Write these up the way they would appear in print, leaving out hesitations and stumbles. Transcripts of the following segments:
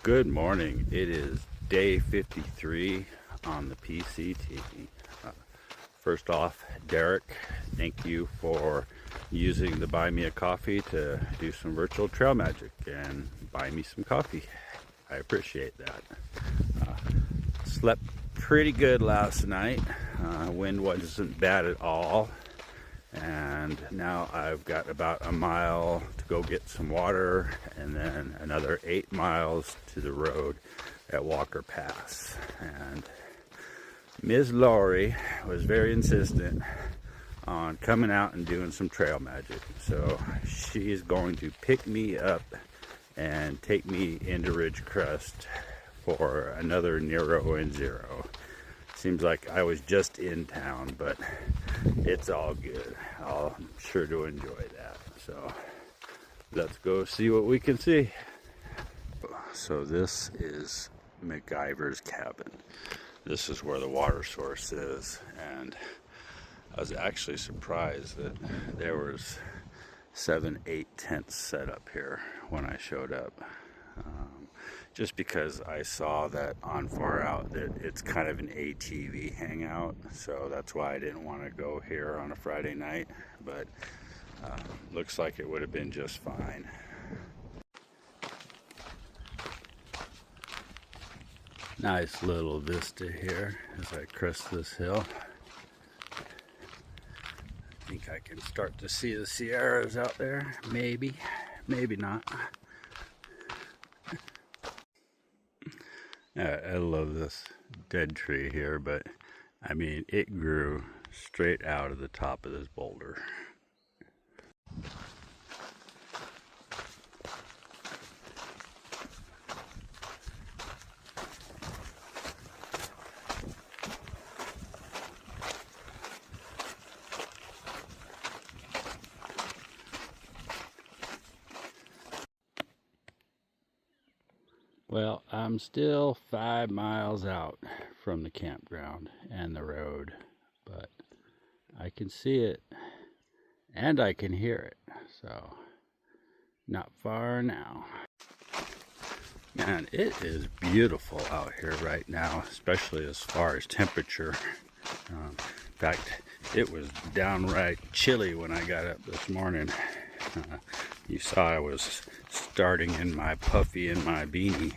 Good morning. It is day 53 on the PCT. First off, Derek, thank you for using the Buy Me a Coffee to do some virtual trail magic and buy me some coffee. I appreciate that. Slept pretty good last night. Wind wasn't bad at all. And now I've got about a mile to go get some water and then another 8 miles to the road at Walker Pass. And Miss Laurie was very insistent on coming out and doing some trail magic. So she's going to pick me up and take me into Ridgecrest for another Nero and Zero. Seems like I was just in town, but it's all good. I'm sure to enjoy that. So let's go see what we can see. So this is MacGyver's cabin. This is where the water source is, and I was actually surprised that there was 7-8 tents set up here when I showed up. Just because I saw that on Far Out that it's kind of an ATV hangout, so that's why I didn't want to go here on a Friday night, but looks like it would have been just fine. Nice little vista here as I crest this hill. I think I can start to see the Sierras out there, maybe not. I love this dead tree here, but I mean, it grew straight out of the top of this boulder. Well, I'm still 5 miles out from the campground and the road, but I can see it and I can hear it, so not far now. Man, it is beautiful out here right now, especially as far as temperature. In fact, it was downright chilly when I got up this morning. You saw I was starting in my puffy and my beanie.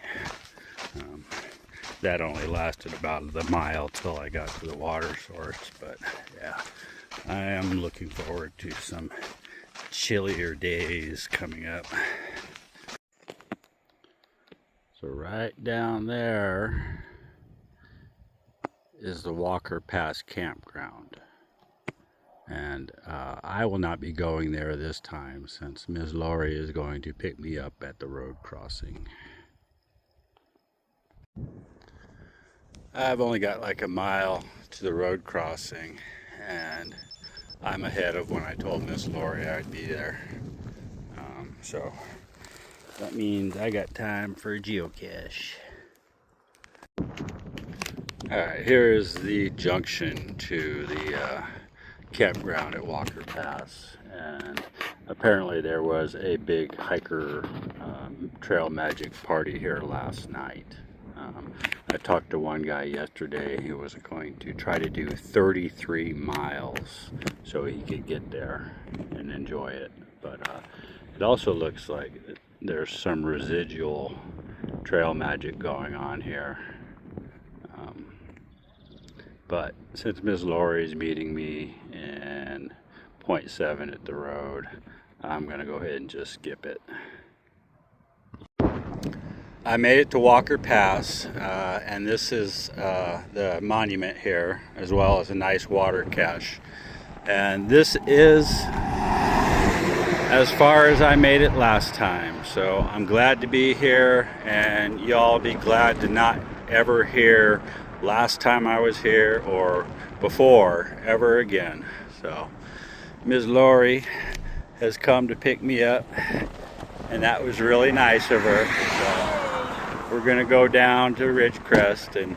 That only lasted about the mile till I got to the water source, but yeah, I am looking forward to some chillier days coming up. So right down there is the Walker Pass campground. And I will not be going there this time since Miss Laurie is going to pick me up at the road crossing. I've only got like a mile to the road crossing, and I'm ahead of when I told Miss Laurie I'd be there. So that means I got time for a geocache. Alright, here is the junction to the campground at Walker Pass, and apparently there was a big hiker trail magic party here last night. I talked to one guy yesterday who was going to try to do 33 miles so he could get there and enjoy it, but it also looks like there's some residual trail magic going on here. But since Miss Laurie's meeting me in 0.7 at the road, I'm going to go ahead and just skip it. I made it to Walker Pass, and this is the monument here, as well as a nice water cache. And this is as far as I made it last time, so I'm glad to be here, and y'all be glad to not ever hear last time I was here or before ever again. So Ms. Laurie has come to pick me up, and that was really nice of her. So we're gonna go down to Ridgecrest and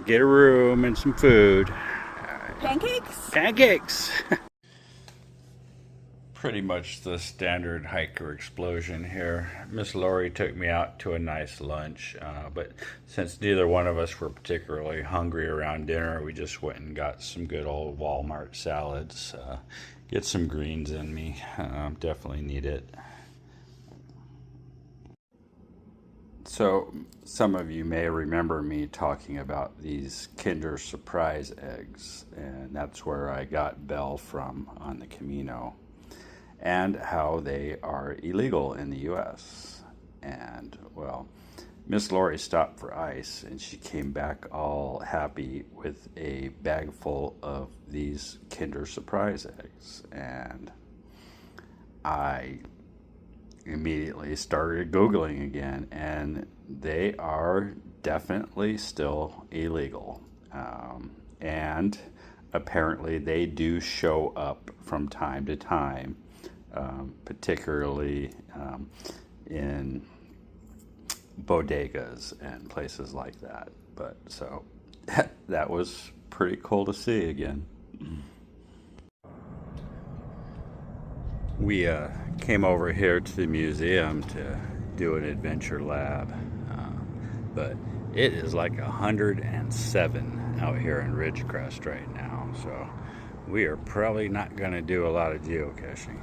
get a room and some food. Pancakes? Pancakes! pretty much the standard hiker explosion here. Miss Laurie took me out to a nice lunch, but since neither one of us were particularly hungry around dinner, we just went and got some good old Walmart salads. Get some greens in me. Definitely need it. So, some of you may remember me talking about these Kinder Surprise eggs, and that's where I got Belle from on the Camino, and how they are illegal in the US. And, well, Miss Laurie stopped for ice, and she came back all happy with a bag full of these Kinder Surprise eggs. And I immediately started Googling again, and they are definitely still illegal. And apparently they do show up from time to time, particularly in bodegas and places like that. But so that was pretty cool to see again. We came over here to the museum to do an adventure lab, but it is like 107 out here in Ridgecrest right now, so we are probably not going to do a lot of geocaching.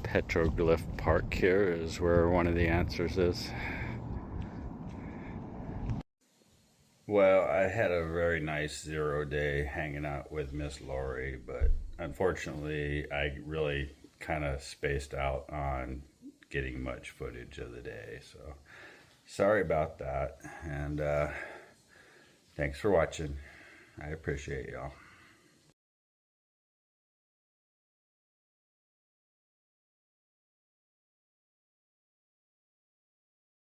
Petroglyph Park here is where one of the answers is. Well, I had a very nice 0 day hanging out with Miss Laurie, but unfortunately I really kind of spaced out on getting much footage of the day, so sorry about that, and thanks for watching. I appreciate y'all.